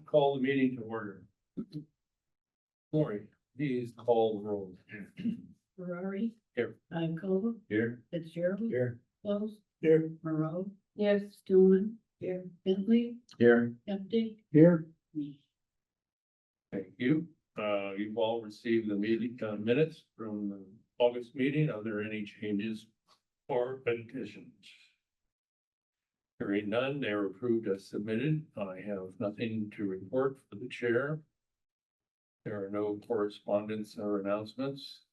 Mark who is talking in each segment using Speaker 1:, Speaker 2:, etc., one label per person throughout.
Speaker 1: Call the meeting to order. Lori, please call the roll.
Speaker 2: Ferrari.
Speaker 1: Here.
Speaker 2: Colvin.
Speaker 1: Here.
Speaker 2: Fitzgerald.
Speaker 1: Here.
Speaker 2: Close.
Speaker 1: Here.
Speaker 2: Moreau. Yes. Stillman. Here. Bentley.
Speaker 1: Here.
Speaker 2: Empty.
Speaker 1: Here.
Speaker 2: Me.
Speaker 1: Thank you. You've all received the meeting minutes from the August meeting. Are there any changes or additions? Hearing none, they are approved as submitted. I have nothing to report for the chair. There are no correspondence or announcements.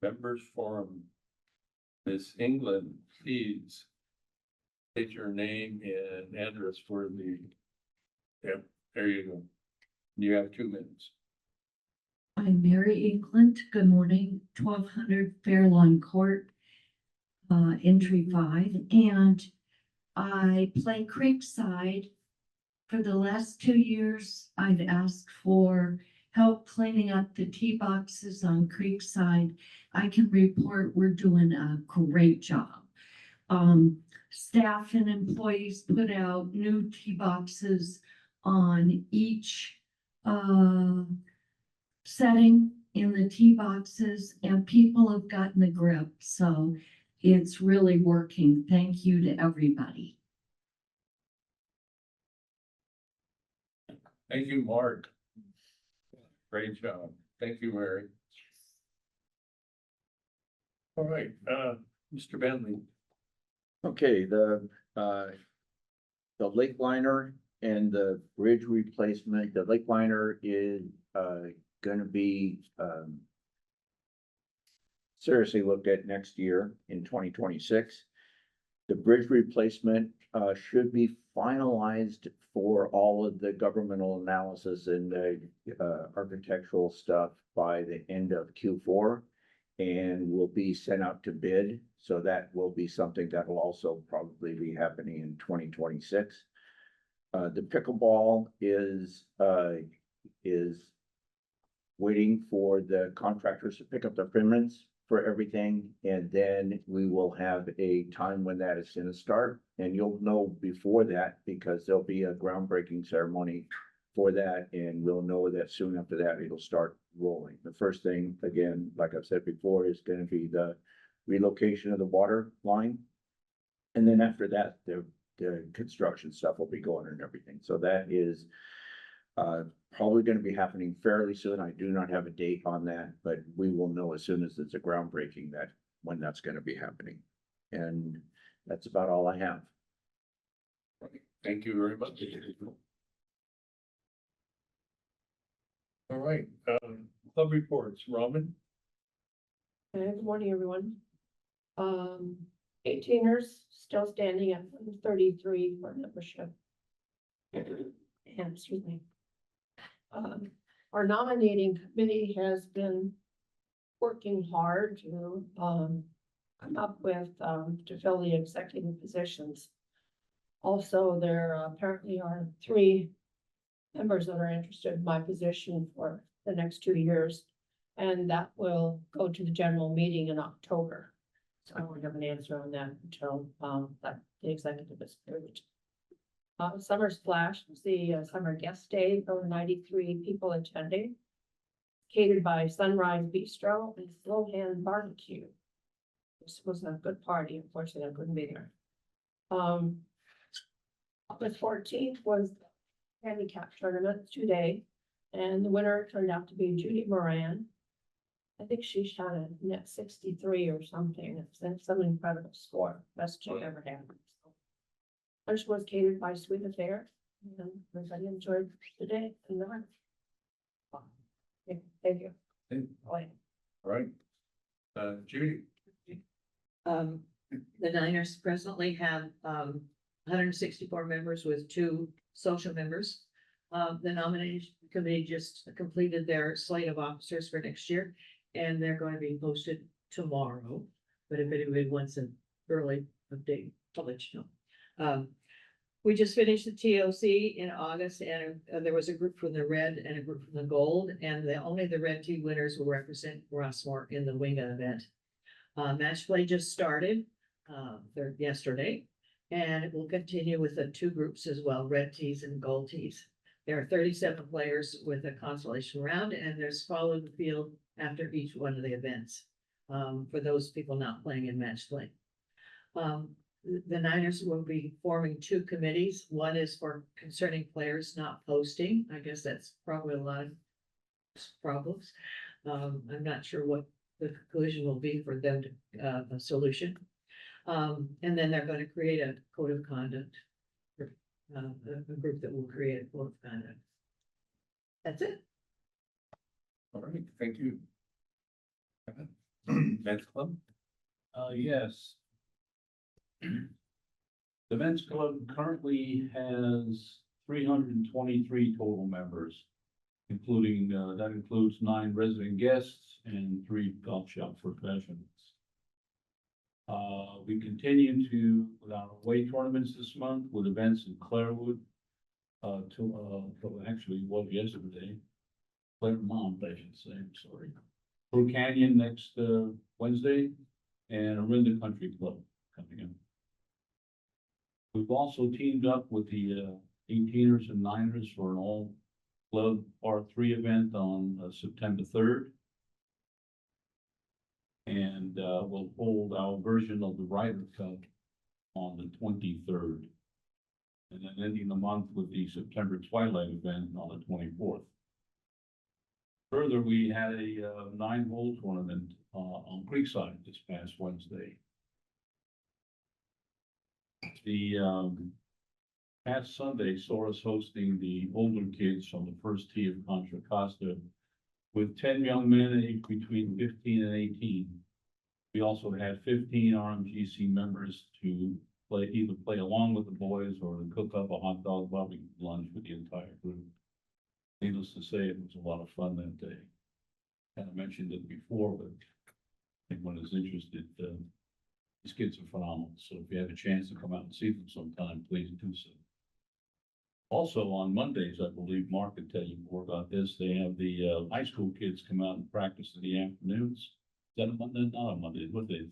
Speaker 1: Members forum. Ms. England, please state your name and address for the. Yep, there you go. You have 2 minutes.
Speaker 3: I'm Mary England. Good morning, 1200 Fairlawn Court, entry 5. And I play Creekside. For the last 2 years, I've asked for help cleaning up the tee boxes on Creekside. I can report we're doing a great job. Staff and employees put out new tee boxes on each setting in the tee boxes, and people have gotten a grip. So it's really working. Thank you to everybody.
Speaker 1: Thank you, Mark. Great job. Thank you, Mary. All right, Mr. Bentley.
Speaker 4: Okay, the lake liner and the bridge replacement, the lake liner is, gonna be, seriously looked at next year in 2026. The bridge replacement, should be finalized for all of the governmental analysis and the, architectural stuff by the end of Q4. And will be sent out to bid, so that will be something that will also probably be happening in 2026. The pickleball is waiting for the contractors to pick up the permits for everything, and then we will have a time when that is gonna start, and you'll know before that because there'll be a groundbreaking ceremony for that, and we'll know that soon after that it'll start rolling. The first thing, again, like I've said before, is gonna be the relocation of the water line. And then after that, the construction stuff will be going and everything. So that is probably gonna be happening fairly soon. I do not have a date on that, but we will know as soon as it's a groundbreaking that when that's gonna be happening. And that's about all I have.
Speaker 1: Thank you very much. All right, club reports, Robin.
Speaker 2: Good morning, everyone. 18ers still standing at 33 for membership. And excuse me. Our nominating committee has been working hard to come up with to fill the executive positions. Also, there apparently are 3 members that are interested in my position for the next 2 years. And that will go to the general meeting in October. So I won't have an answer on that until the executive is approved. Summer Splash was the summer guest day. There were 93 people attending. Catered by Sunrise Bistro and Slow Hand Barbecue. This was a good party. Unfortunately, I couldn't be there. August 14th was the handicap tournament today, and the winner turned out to be Judy Moran. I think she shot a net 63 or something. It's some incredible score, best she ever had. Lunch was catered by Sweet Affair, and everybody enjoyed the day and the night. Thank you.
Speaker 1: All right, Judy.
Speaker 5: The Niners presently have 164 members with 2 social members. The nomination committee just completed their slate of officers for next year, and they're going to be posted tomorrow. But if anybody wants an early update, I'll let you know. We just finished the TOC in August, and there was a group from the red and a group from the gold, and only the red team winners will represent Rossmore in the Winga event. Match play just started yesterday, and it will continue with the 2 groups as well, red tees and gold tees. There are 37 players with a consolation round, and there's follow the field after each one of the events. For those people not playing in match play. The Niners will be forming two committees. One is for concerning players not posting. I guess that's probably a lot of problems. I'm not sure what the conclusion will be for them to, a solution. And then they're going to create a code of conduct. For, a group that will create a code of conduct. That's it.
Speaker 1: All right, thank you. Men's Club?
Speaker 6: Yes. The men's club currently has 323 total members, including, that includes 9 resident guests and 3 golf shop professionals. We continue to, with our away tournaments this month with events in Clairwood, actually it was yesterday, Claremont, I should say, I'm sorry. Blue Canyon next, Wednesday, and Orinda Country Club coming in. We've also teamed up with the 18ers and 9ers for an all club R3 event on September 3rd. And we'll hold our version of the Ryder Cup on the 23rd. And then ending the month with the September Twilight event on the 24th. Further, we had a 9-hole tournament on Creekside this past Wednesday. The past Sunday saw us hosting the older kids on the first tee of Contra Costa with 10 young men aged between 15 and 18. We also had 15 RMGC members to either play along with the boys or to cook up a hot dog barbecue lunch with the entire group. Needless to say, it was a lot of fun that day. Kind of mentioned it before, but anyone is interested, these kids are phenomenal. So if you have a chance to come out and see them sometime, please do so. Also on Mondays, I believe Mark could tell you more about this. They have the high school kids come out and practice in the afternoons. Is that a Monday? Not a Monday. What day?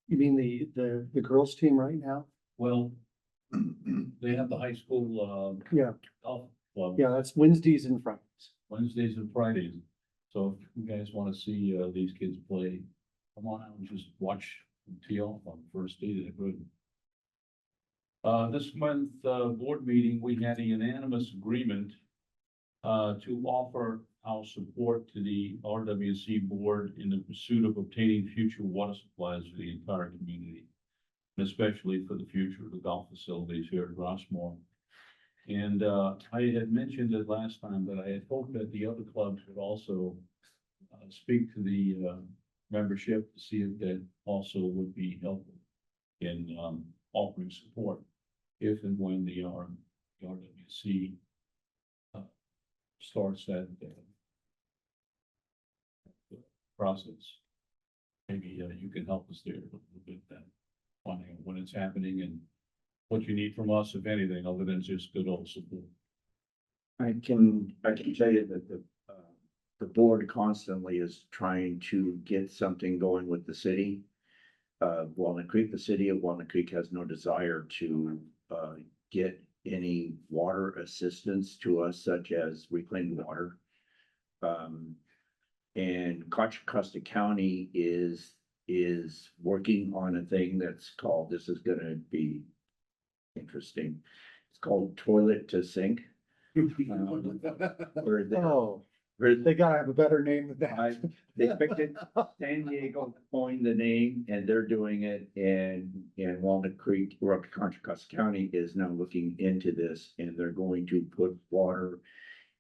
Speaker 7: You mean the girls team right now?
Speaker 6: Well, they have the high school
Speaker 7: Yeah,
Speaker 6: golf club
Speaker 7: yeah, that's Wednesdays and Fridays.
Speaker 6: Wednesdays and Fridays. So if you guys want to see these kids play, come on out and just watch them tee off on the first day. They're good. This month, board meeting, we had a unanimous agreement to offer our support to the RWC board in the pursuit of obtaining future water supplies for the entire community, and especially for the future of the golf facilities here at Rossmore. And I had mentioned it last time, but I had hoped that the other clubs would also speak to the membership to see if that also would be helpful in offering support if and when the RWC starts that process. Maybe you can help us there a little bit, then finding out when it's happening and what you need from us, if anything, other than just good old support.
Speaker 4: I can tell you that the board constantly is trying to get something going with the city. Walnut Creek, the city of Walnut Creek has no desire to get any water assistance to us, such as reclaimed water. And Contra Costa County is working on a thing that's called, this is gonna be interesting. It's called toilet to sink. Where they-
Speaker 7: Oh,
Speaker 4: where
Speaker 7: they gotta have a better name than
Speaker 4: I,
Speaker 7: that.
Speaker 4: they picked it, San Diego coined the name and they're doing it, and Walnut Creek, or Contra Costa County is now looking into this, and they're going to put water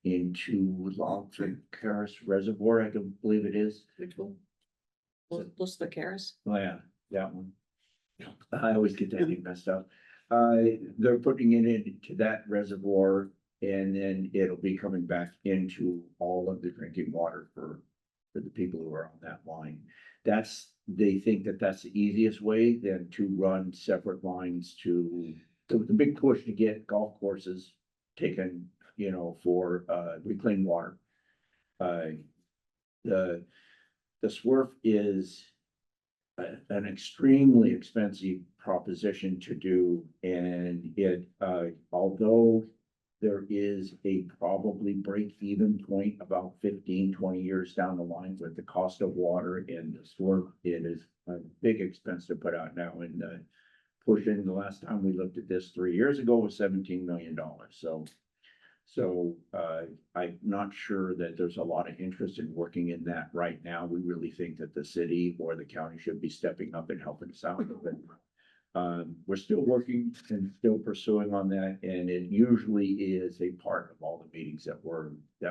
Speaker 4: into Long Caris Reservoir, I don't believe it is.
Speaker 5: Which one? Los Vaqueros?
Speaker 4: Oh, yeah, that one. I always get that name messed up. They're putting it into that reservoir, and then it'll be coming back into all of the drinking water for the people who are on that line. They think that that's the easiest way than to run separate lines to, the big push to get golf courses taken, for, reclaimed water. The SWRF is an extremely expensive proposition to do, and it, although there is a probably break-even point about 15, 20 years down the line with the cost of water and the sewer. It is a big expense to put out now, and pushing, the last time we looked at this 3 years ago was $17 million. So I'm not sure that there's a lot of interest in working in that right now. We really think that the city or the county should be stepping up and helping us out. But we're still working and still pursuing on that, and it usually is a part of all the meetings that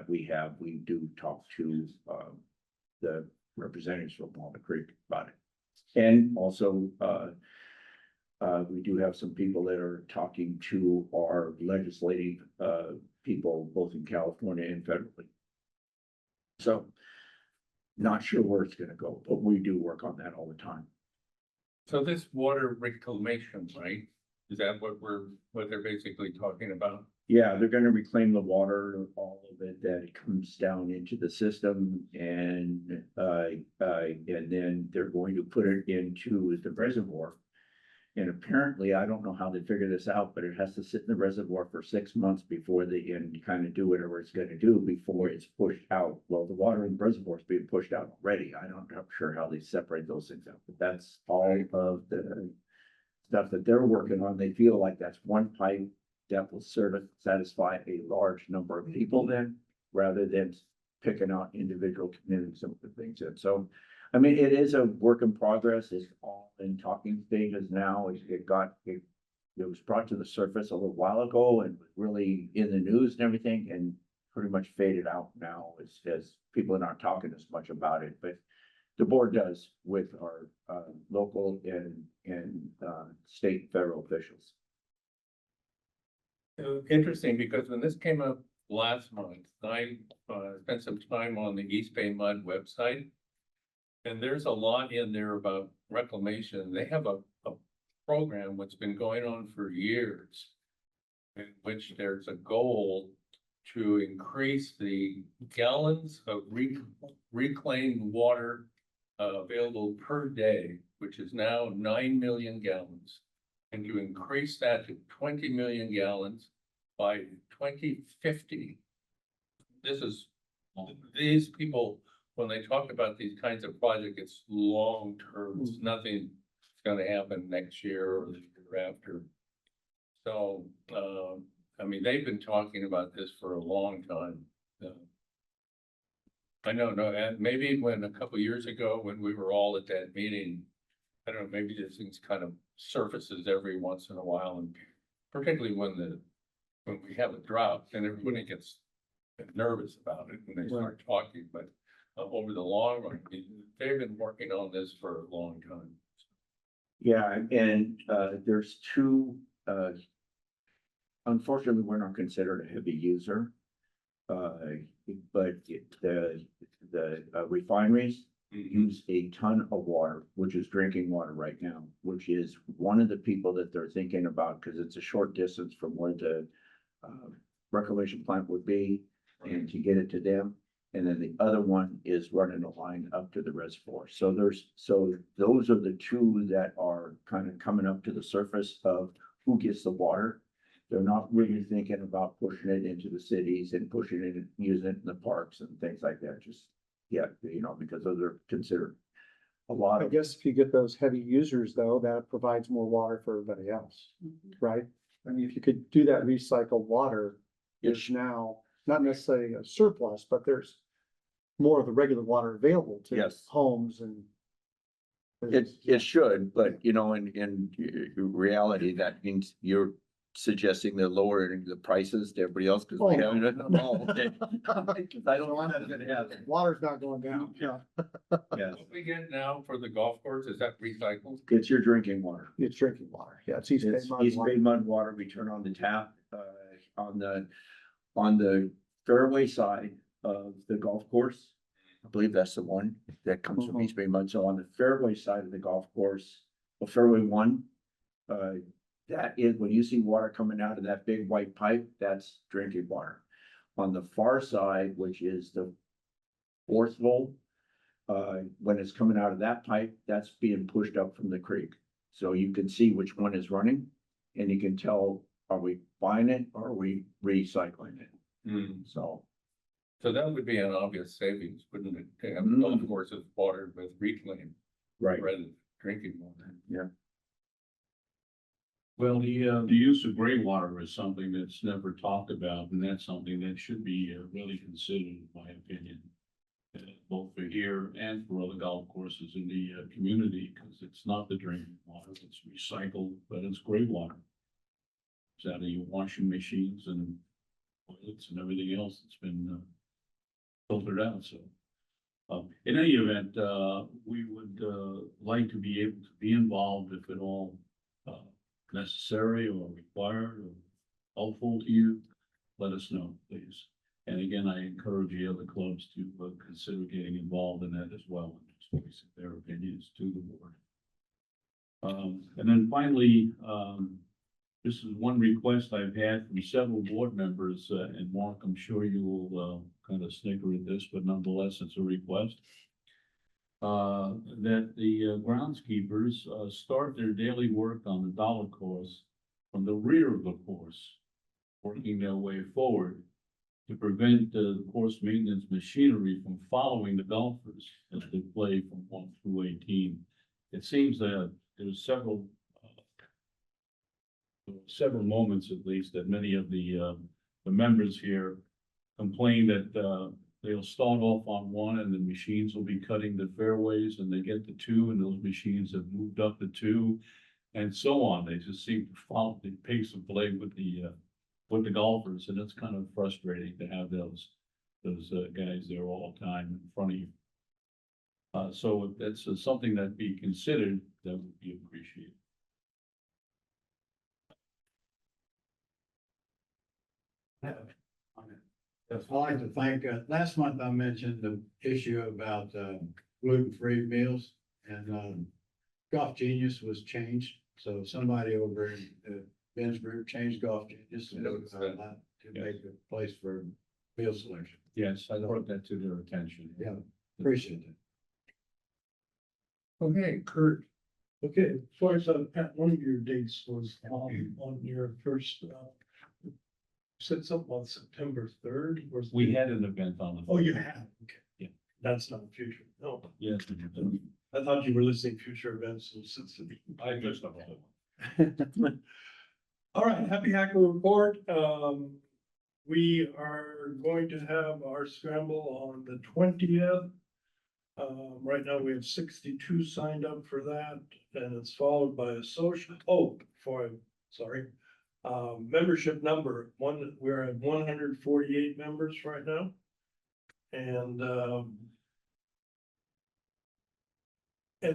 Speaker 4: we have. We do talk to the representatives from Walnut Creek about it. And also we do have some people that are talking to our legislative people, both in California and federally. So not sure where it's gonna go, but we do work on that all the time.
Speaker 1: So this water reclamation, right? Is that what they're basically talking about?
Speaker 4: Yeah, they're gonna reclaim the water, all of it, that it comes down into the system, and then they're going to put it into the reservoir. And apparently, I don't know how they figure this out, but it has to sit in the reservoir for 6 months before they can kind of do whatever it's gonna do before it's pushed out. Well, the water in the reservoir is being pushed out already. I'm not sure how they separate those things out, but that's all of the stuff that they're working on. They feel like that's one pipe that will satisfy a large number of people then, rather than picking out individual communities and the things. And so, I mean, it is a work in progress. It's all in talking stages now. It was brought to the surface a little while ago and was really in the news and everything, and pretty much faded out now as people are not talking as much about it. But the board does with our local and state and federal officials.
Speaker 1: Interesting, because when this came up last month, I spent some time on the East Bay Mud website. And there's a lot in there about reclamation. They have a program that's been going on for years, in which there's a goal to increase the gallons of reclaimed water available per day, which is now 9 million gallons, and to increase that to 20 million gallons by 2050. These people, when they talk about these kinds of projects, it's long term. It's nothing that's gonna happen next year or the year after. So, I mean, they've been talking about this for a long time. I don't know, and maybe when a couple years ago, when we were all at that meeting, I don't know, maybe this things kind of surfaces every once in a while, and particularly when we have a drought, and everybody gets nervous about it when they start talking, but over the long run, they've been working on this for a long time.
Speaker 4: Yeah, and there's two, unfortunately, we're not considered a heavy user. But the refineries use a ton of water, which is drinking water right now, which is one of the people that they're thinking about, because it's a short distance from where the reclamation plant would be, and to get it to them. And then the other one is running a line up to the reservoir. So those are the two that are kind of coming up to the surface of who gets the water. They're not really thinking about pushing it into the cities and pushing it and using it in the parks and things like that. Just, yeah, because those are considered a lot
Speaker 7: I
Speaker 4: of.
Speaker 7: guess if you get those heavy users though, that provides more water for everybody else, right? I mean, if you could do that recycled water, there's now not necessarily a surplus, but there's more of the regular water available to
Speaker 4: Yes.
Speaker 7: homes and.
Speaker 4: It should, but in reality, that means you're suggesting they're lowering the prices to everybody else because we
Speaker 7: Oh,
Speaker 4: haven't.
Speaker 7: no.
Speaker 4: Because I don't want that's gonna happen.
Speaker 7: Water's not going down, yeah.
Speaker 4: Yes,
Speaker 1: What we get now for the golf course, is that recycled?
Speaker 4: it's your drinking water.
Speaker 7: It's drinking water, yeah, it's East Bay
Speaker 4: It's
Speaker 7: mud
Speaker 4: East
Speaker 7: water.
Speaker 4: Bay mud water. We turn on the tap, on the fairway side of the golf course. I believe that's the one that comes from
Speaker 7: Mhm.
Speaker 4: East Bay Mud. So on the fairway side of the golf course, well, fairway one, that is, when you see water coming out of that big white pipe, that's drinking water. On the far side, which is the fourth hole, when it's coming out of that pipe, that's being pushed up from the creek. So you can see which one is running, and you can tell are we buying it or are we recycling it?
Speaker 1: Hmm.
Speaker 4: So,
Speaker 1: So that would be an obvious savings, wouldn't it? To have
Speaker 4: Mhm.
Speaker 1: golf courses watered with reclaimed
Speaker 4: right,
Speaker 1: rather than drinking water.
Speaker 6: Well, the use of gray water is something that's never talked about, and that's something that should be really considered, in my opinion. Both for here and for other golf courses in the community, because it's not the drinking water, it's recycled, but it's gray water. It's out of your washing machines and toilets and everything else that's been filtered out, so. In any event, we would like to be able to be involved if at all necessary or required or helpful to you. Let us know, please. And again, I encourage the other clubs to consider getting involved in that as well, and just voicing their opinions to the board. And then finally, this is one request I've had from several board members, and Mark, I'm sure you will kind of snicker at this, but nonetheless, it's a request. That the groundskeepers start their daily work on the dollar course from the rear of the course, working their way forward to prevent the course maintenance machinery from following the golfers as they play from 1 through 18. It seems that there's several moments at least that many of the members here complain that they'll start off on 1 and the machines will be cutting the fairways and they get to 2 and those machines have moved up to 2 and so on. They just seem to follow the pace of play with the golfers, and it's kind of frustrating to have those guys there all the time in front of you. So if that's something that be considered, that would be appreciated.
Speaker 8: I'd like to thank, last month I mentioned the issue about gluten-free meals, and Golf Genius was changed. So somebody over in Ben's group changed Golf Genius to
Speaker 1: Noticed that.
Speaker 8: make a place for meal selection.
Speaker 6: Yes, I brought that to their attention.
Speaker 8: Yeah, appreciate it.
Speaker 1: Okay, Kurt.
Speaker 9: Okay, so I said, Pat, one of your dates was on your first, said something about September 3rd.
Speaker 6: We had an event on the.
Speaker 9: Oh, you have, okay.
Speaker 6: Yeah.
Speaker 9: That's not future, no,
Speaker 6: Yes.
Speaker 9: I thought you were listing future events, so since.
Speaker 6: I just don't know.
Speaker 9: All right, happy hacker report. We are going to have our scramble on the 20th. Right now we have 62 signed up for that, and it's followed by a social, membership number, we're at 148 members right now. And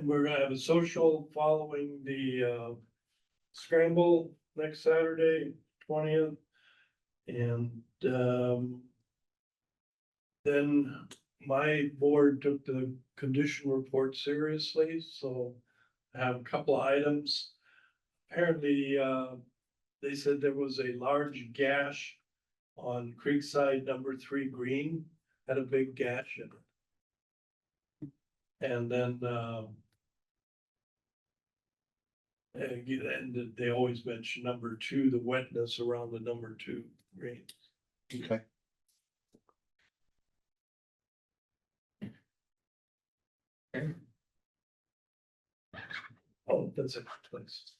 Speaker 9: we're gonna have a social following the scramble next Saturday, 20th. And then my board took the condition report seriously, so I have a couple of items. Apparently, they said there was a large gash on Creekside number 3 green, had a big gash in it. And then, and they always mention number 2, the wetness around the number 2 green.
Speaker 7: Okay.
Speaker 9: Oh, that's it, thanks.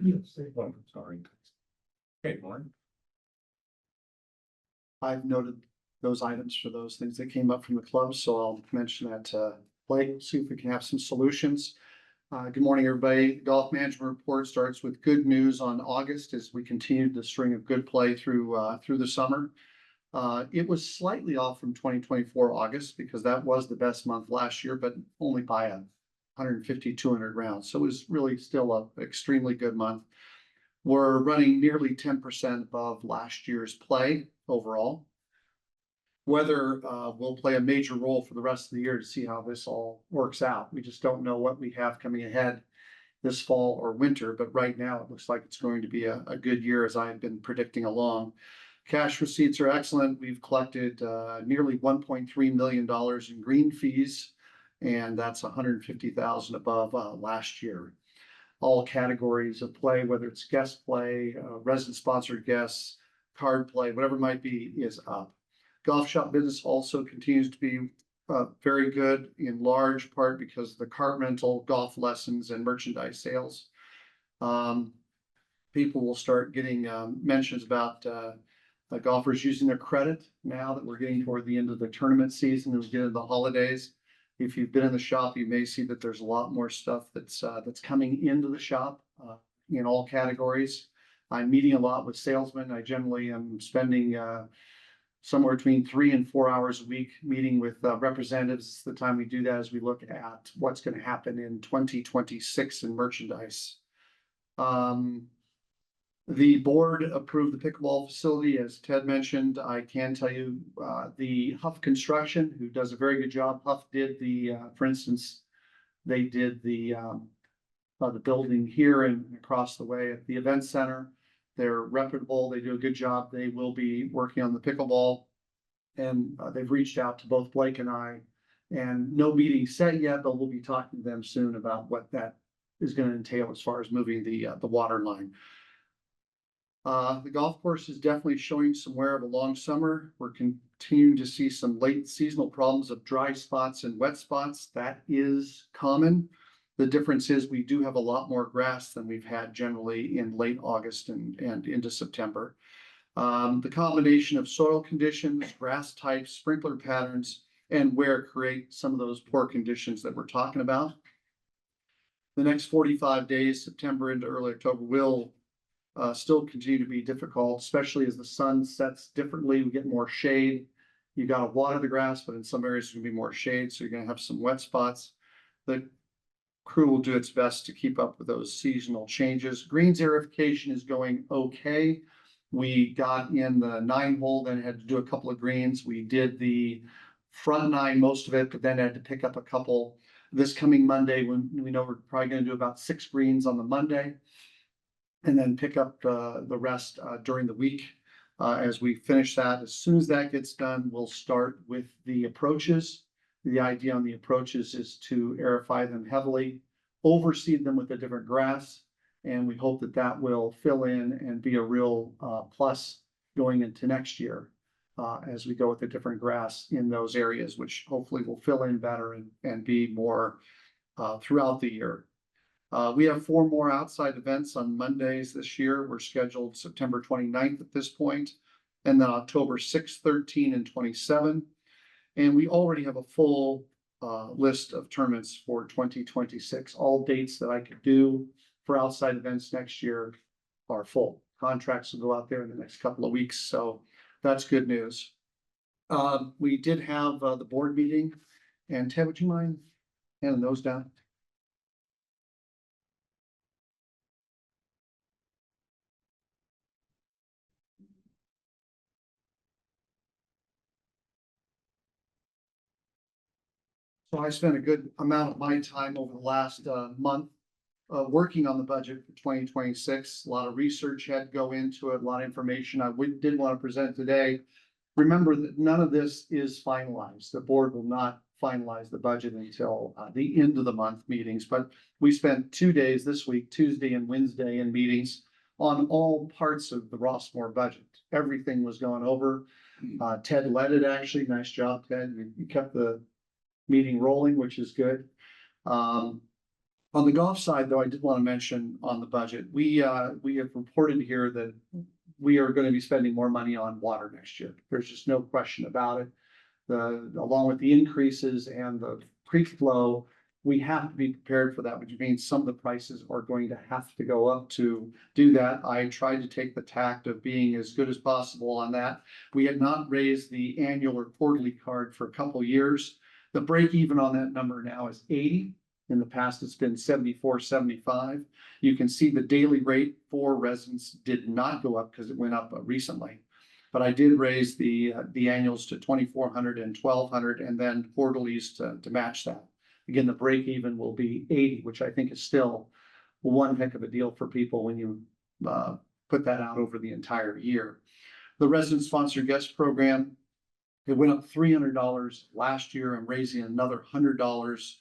Speaker 1: Yes. Sorry. Okay, Lauren.
Speaker 7: I've noted those items for those things that came up from the club, so I'll mention that to Blake, see if we can have some solutions. Good morning, everybody. The golf management report starts with good news on August as we continued the string of good play through the summer. It was slightly off from 2024 August because that was the best month last year, but only by 150, 200 rounds. So it was really still an extremely good month. We're running nearly 10% above last year's play overall. Weather will play a major role for the rest of the year to see how this all works out. We just don't know what we have coming ahead this fall or winter, but right now it looks like it's going to be a good year as I've been predicting along. Cash receipts are excellent. We've collected nearly $1.3 million in green fees, and that's $150,000 above last year. all categories of play, whether it's guest play, resident sponsored guests, card play, whatever it might be, is up. Golf shop business also continues to be very good in large part because of the cart rental, golf lessons, and merchandise sales. People will start getting mentions about golfers using their credit now that we're getting toward the end of the tournament season and we get into the holidays. If you've been in the shop, you may see that there's a lot more stuff that's coming into the shop in all categories. I'm meeting a lot with salesmen. I generally am spending somewhere between 3 and 4 hours a week meeting with representatives. The time we do that is we look at what's going to happen in 2026 in merchandise. The board approved the pickleball facility, as Ted mentioned. I can tell you, the Huff Construction, who does a very good job. Huff did for instance, they did the building here and across the way at the event center. They're reputable. They do a good job. They will be working on the pickleball, and they've reached out to both Blake and I. And no meeting set yet, but we'll be talking to them soon about what that is going to entail as far as moving the water line. The golf course is definitely showing some wear of a long summer. We're continuing to see some late seasonal problems of dry spots and wet spots. That is common. The difference is we do have a lot more grass than we've had generally in late August and into September. The combination of soil conditions, grass types, sprinkler patterns, and wear create some of those poor conditions that we're talking about. The next 45 days, September into early October, will still continue to be difficult, especially as the sun sets differently. We get more shade. You got to water the grass, but in some areas there's going to be more shade, so you're going to have some wet spots. The crew will do its best to keep up with those seasonal changes. Greens aerification is going okay. We got in the 9-hole, then had to do a couple of greens. We did the front 9, most of it, but then had to pick up a couple this coming Monday, when we know we're probably going to do about 6 greens on the Monday, and then pick up the rest during the week as we finish that. As soon as that gets done, we'll start with the approaches. The idea on the approaches is to aerify them heavily, overseed them with a different grass, and we hope that that will fill in and be a real plus going into next year as we go with a different grass in those areas, which hopefully will fill in better and be more throughout the year. We have 4 more outside events on Mondays this year. We're scheduled September 29th at this point, and then October 6th, 13, and 27. And we already have a full list of tournaments for 2026. All dates that I could do for outside events next year are full. Contracts will go out there in the next couple of weeks, so that's good news. We did have the board meeting, and Ted, would you mind handing those down? So I spent a good amount of my time over the last month working on the budget for 2026. A lot of research had to go into it, a lot of information I did want to present today. Remember that none of this is finalized. The board will not finalize the budget until the end of the month meetings, but we spent 2 days this week, Tuesday and Wednesday, in meetings on all parts of the Rossmore budget. Everything was gone over. Ted led it, actually. Nice job, Ted. You kept the meeting rolling, which is good. On the golf side, though, I did want to mention on the budget, we have reported here that we are going to be spending more money on water next year. There's just no question about it. Along with the increases and the creek flow, we have to be prepared for that, which means some of the prices are going to have to go up to do that. I tried to take the tact of being as good as possible on that. We had not raised the annual or quarterly card for a couple years. The break even on that number now is 80. In the past, it's been 74, 75. You can see the daily rate for residents did not go up because it went up recently. But I did raise the annuals to 2,400 and 1,200, and then quarterlies to match that. Again, the break even will be 80, which I think is still one heck of a deal for people when you put that out over the entire year. The resident sponsored guest program, it went up $300 last year. I'm raising another $100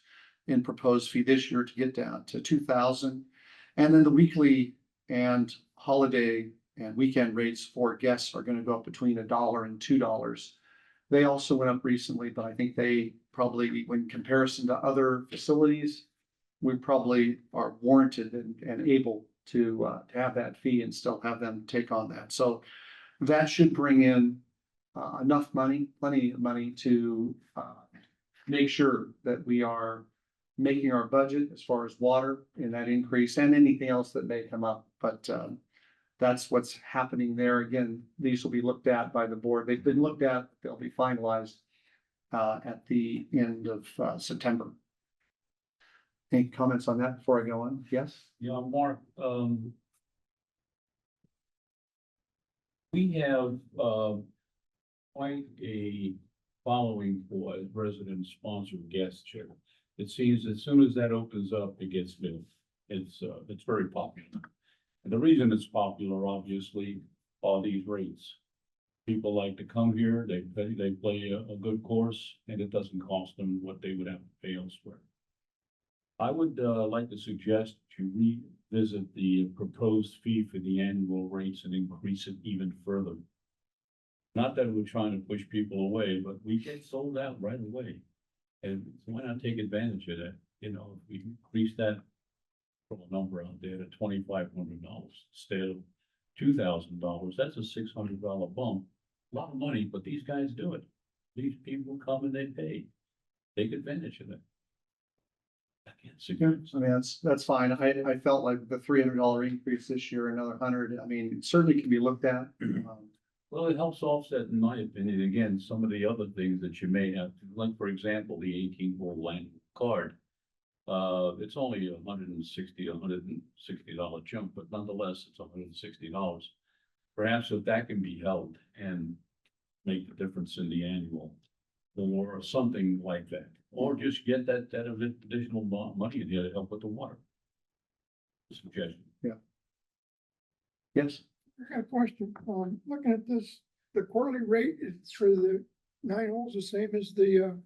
Speaker 7: in proposed fee this year to get down to $2,000. And then the weekly and holiday and weekend rates for guests are gonna go up between $1 and $2. They also went up recently, but I think they probably, when comparison to other facilities, we probably are warranted and able to have that fee and still have them take on that. So that should bring in enough money, plenty of money to make sure that we are making our budget as far as water in that increase and anything else that may come up. But that's what's happening there. Again, these will be looked at by the board. They've been looked at, they'll be finalized at the end of September. Any comments on that before I go on? Yes?
Speaker 6: Yeah, Mark, we have, quite a following for resident sponsored guest chair. It seems as soon as that opens up, it gets filled. It's very popular. And the reason it's popular, obviously, are these rates. People like to come here, they play a good course, and it doesn't cost them what they would have to pay elsewhere. I would, like to suggest you revisit the proposed fee for the annual rates and increase it even further. Not that we're trying to push people away, but we get sold out right away. And why not take advantage of that? You know, if we increase that from a number out there to $2,500 instead of $2,000, that's a $600 bump. A lot of money, but these guys do it. These people come and they pay. Take advantage of it. I can't see.
Speaker 7: Yeah, I mean, that's fine. I felt like the $300 increase this year, another 100, I mean, it certainly can be looked at.
Speaker 6: Well, it helps offset, in my opinion, again, some of the other things that you may have, like, for example, the 18-hole land card. It's only $160 jump, but nonetheless, it's $160. Perhaps if that can be held and make the difference in the annual, or something like that, or just get that additional money in here to help with the water. Suggestion.
Speaker 7: Yes,
Speaker 10: I got a question. Looking at this, the quarterly rate is for the 9 holes the same as the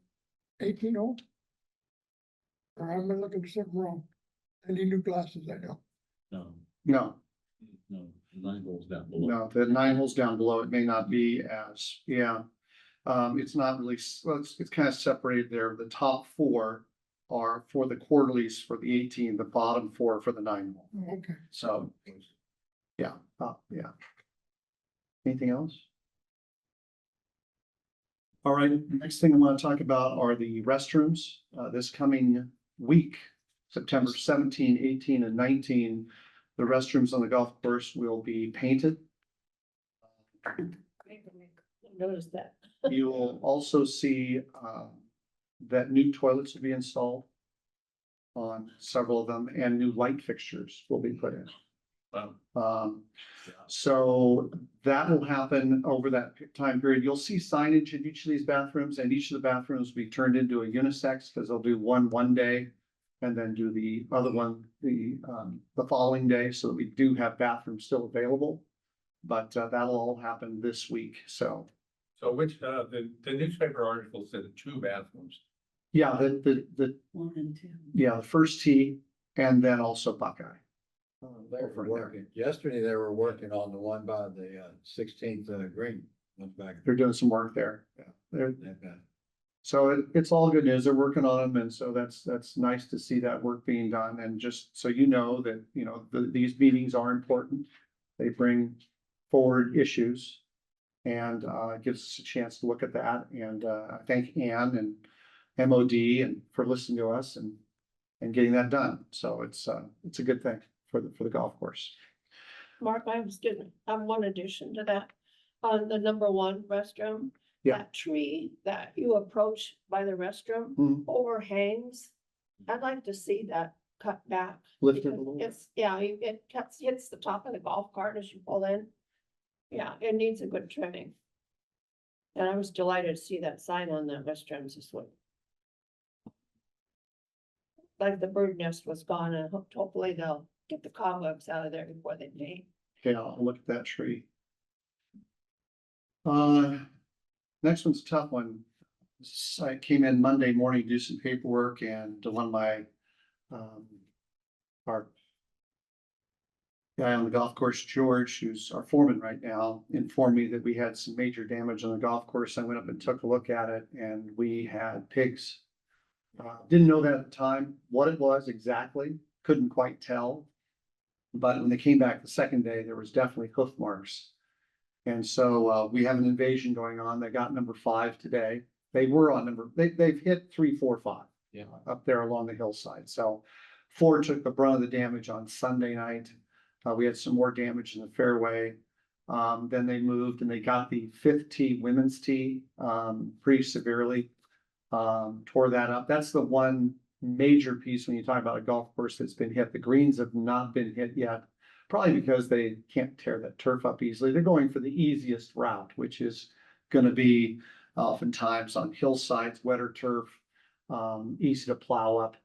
Speaker 10: 18 hole? Or am I looking for something wrong? I need new glasses, I know.
Speaker 6: No,
Speaker 7: no,
Speaker 6: 9 holes down below.
Speaker 7: no, the 9 holes down below, it may not be as, it's not really, well, it's kind of separated there. The top 4 are for the quarterlies for the 18, the bottom 4 for the 9 hole.
Speaker 10: Oh, okay.
Speaker 7: So, yeah. Anything else? All right, next thing I want to talk about are the restrooms. This coming week, September 17, 18, and 19, the restrooms on the golf course will be painted.
Speaker 2: Notice that.
Speaker 7: You will also see that new toilets will be installed on several of them, and new light fixtures will be put in.
Speaker 1: Wow.
Speaker 7: So that will happen over that time period. You'll see signage in each of these bathrooms, and each of the bathrooms will be turned into a unisex, because they'll do one day and then do the other one the following day, so that we do have bathrooms still available. But that'll all happen this week. So
Speaker 1: which, the newspaper article said 2 bathrooms.
Speaker 7: yeah, the
Speaker 3: 1 and 2.
Speaker 7: yeah, the first tee and then also Buckeye.
Speaker 8: They
Speaker 7: Over
Speaker 8: were
Speaker 7: there.
Speaker 8: working, yesterday they were working on the one by the 16th green. Went back.
Speaker 7: They're doing some work there. Yeah,
Speaker 8: That bad.
Speaker 7: so it's all good news. They're working on them, and so that's nice to see that work being done. And just so you know that, you know, these meetings are important. They bring forward issues and gives us a chance to look at that. And I thank Ann and MOD and for listening to us and getting that done. So it's a good thing for the golf course.
Speaker 2: Mark, I was gonna, one addition to that, on the number 1 restroom.
Speaker 7: Yeah.
Speaker 2: That tree that you approach by the restroom
Speaker 7: Mhm.
Speaker 2: overhangs. I'd like to see that cut back.
Speaker 7: Lift it a
Speaker 2: because
Speaker 7: little bit.
Speaker 2: It's, yeah, it hits the top of the golf cart as you pull in. Yeah, it needs a good trimming. And I was delighted to see that sign on the restrooms this week. Like the bird nest was gone, and hopefully they'll get the cobwebs out of there before they paint.
Speaker 7: Okay, I'll look at that tree. Next one's a tough one. I came in Monday morning, to do some paperwork, and one of my our guy on the golf course, George, who's our foreman right now, informed me that we had some major damage on the golf course. I went up and took a look at it and we had pigs. Didn't know that at the time, what it was exactly, couldn't quite tell. But when they came back the second day, there was definitely hoof marks. And so, we have an invasion going on. They got number 5 today. They were on they've hit 3, 4, 5.
Speaker 6: Yeah.
Speaker 7: Up there along the hillside. So 4 took the brunt of the damage on Sunday night. We had some more damage in the fairway. Then they moved and they got the 5th tee, women's tee, pretty severely. Tore that up. That's the one major piece when you talk about a golf course that's been hit. The greens have not been hit yet, probably because they can't tear that turf up easily. They're going for the easiest route, which is gonna be oftentimes on hillsides, wetter turf, easy to plow up.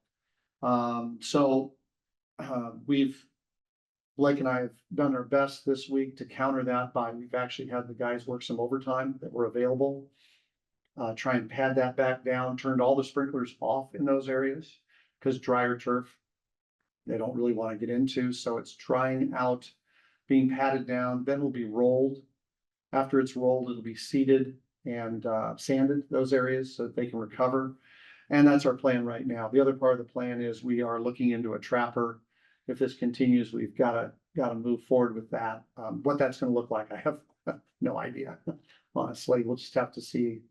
Speaker 7: Blake and I have done our best this week to counter that by, we've actually had the guys work some overtime that were available. Try and pad that back down, turned all the sprinklers off in those areas, because drier turf, they don't really want to get into, so it's drying out, being patted down, then will be rolled. After it's rolled, it'll be seeded and sanded, those areas, so that they can recover. And that's our plan right now. The other part of the plan is we are looking into a trapper. If this continues, we've gotta move forward with that. What that's gonna look like, I have no idea. Honestly, we'll just have to see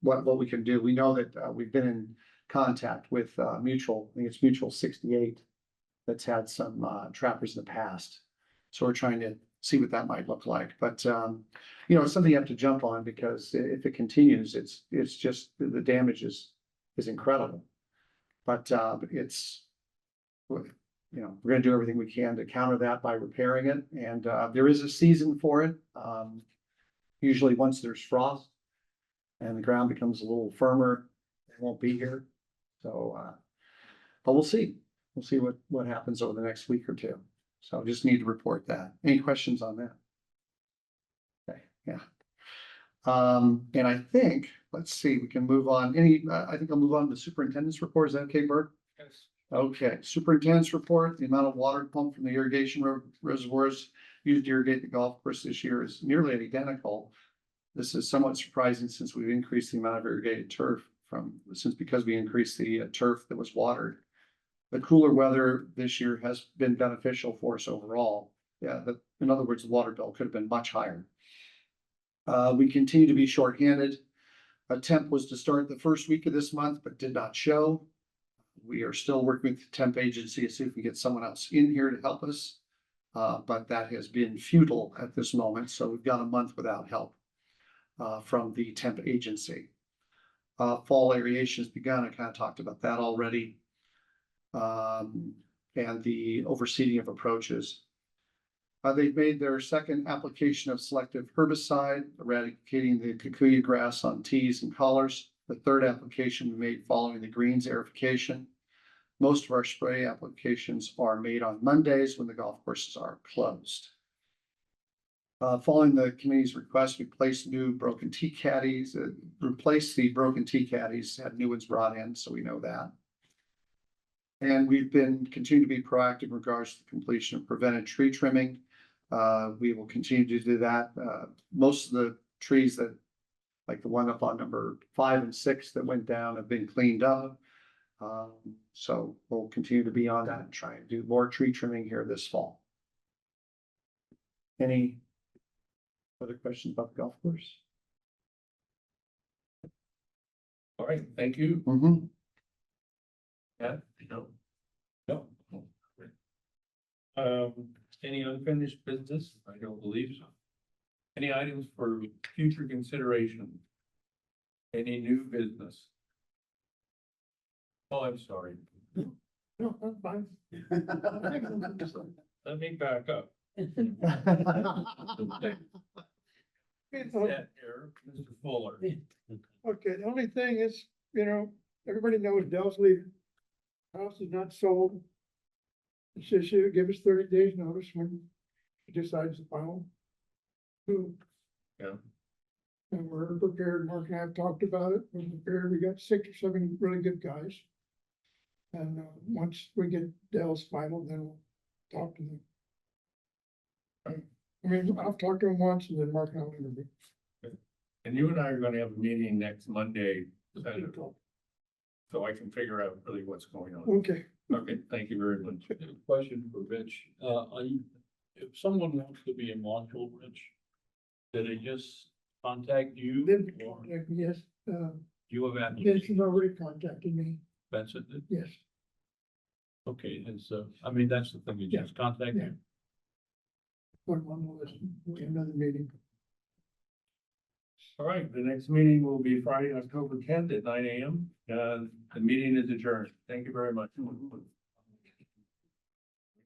Speaker 7: what we can do. We know that we've been in contact with Mutual, I think it's Mutual 68, that's had some trappers in the past. So we're trying to see what that might look like. But it's something you have to jump on, because if it continues, it's just the damage is incredible. But we're gonna do everything we can to counter that by repairing it. And there is a season for it. Usually once there's frost and the ground becomes a little firmer, it won't be here. So, but we'll see. We'll see what happens over the next week or two. So just need to report that. Any questions on that? Okay, yeah. And I think, let's see, we can move on. I think I'll move on to the superintendent's report. Is that okay, Bert?
Speaker 1: Yes.
Speaker 7: Okay, superintendent's report, the amount of water pumped from the irrigation reservoirs used to irrigate the golf course this year is nearly identical. This is somewhat surprising since we've increased the amount of irrigated turf because we increased the turf that was watered. The cooler weather this year has been beneficial for us overall. Yeah, in other words, the water bill could have been much higher. We continue to be shorthanded. A temp was to start the first week of this month, but did not show. We are still working with the temp agency to see if we can get someone else in here to help us. But that has been futile at this moment, so we've got a month without help from the temp agency. Fall aeration has begun. I kind of talked about that already. And the overseeding of approaches. They've made their second application of selective herbicide, eradicating the kikuyu grass on tees and collars. The third application we made following the greens aerification. Most of our spray applications are made on Mondays when the golf courses are closed. Following the committee's request, we placed new broken tea caddies, replaced the broken tea caddies, had new ones brought in, so we know that. And we've been continuing to be proactive in regards to the completion of prevented tree trimming. We will continue to do that. Most of the trees that, like the one up on number 5 and 6 that went down, have been cleaned up. So we'll continue to be on that and try and do more tree trimming here this fall. Any other questions about the golf course?
Speaker 1: All right, thank you.
Speaker 7: Mm-hmm.
Speaker 1: Yeah, no. Any unfinished business? I don't believe so. Any items for future consideration? Any new business? Oh, I'm sorry.
Speaker 10: No, that's fine.
Speaker 1: Let me back up.
Speaker 10: It's
Speaker 1: That here, Mr. Fuller.
Speaker 10: Okay, the only thing is, everybody knows Dell's leaving. House is not sold. She says she'll give us 30 days notice when she decides to file.
Speaker 1: Yeah.
Speaker 10: And we're prepared, Mark and I have talked about it, we're prepared, we got 6 or 7 really good guys. And once we get Dell's final, then we'll talk to the I mean, I've talked to him once and then Mark and I will interview.
Speaker 1: And you and I are gonna have a meeting next Monday, so I can figure out really what's going on.
Speaker 10: Okay,
Speaker 1: Okay, thank you very much.
Speaker 6: Question for Rich, if someone wants to be a marshal, Rich, do they just contact you?
Speaker 10: then
Speaker 6: Or
Speaker 10: contact me, yes,
Speaker 6: you have
Speaker 10: Vince
Speaker 6: application,
Speaker 10: has already contacted me,
Speaker 6: Benson did?
Speaker 10: yes.
Speaker 6: Okay, and so, I mean, that's the thing, you just contact
Speaker 10: Yeah.
Speaker 6: you.
Speaker 10: Put him on the list, we have another meeting.
Speaker 1: All right, the next meeting will be Friday, October 10th at 9 AM. The meeting is adjourned. Thank you very much.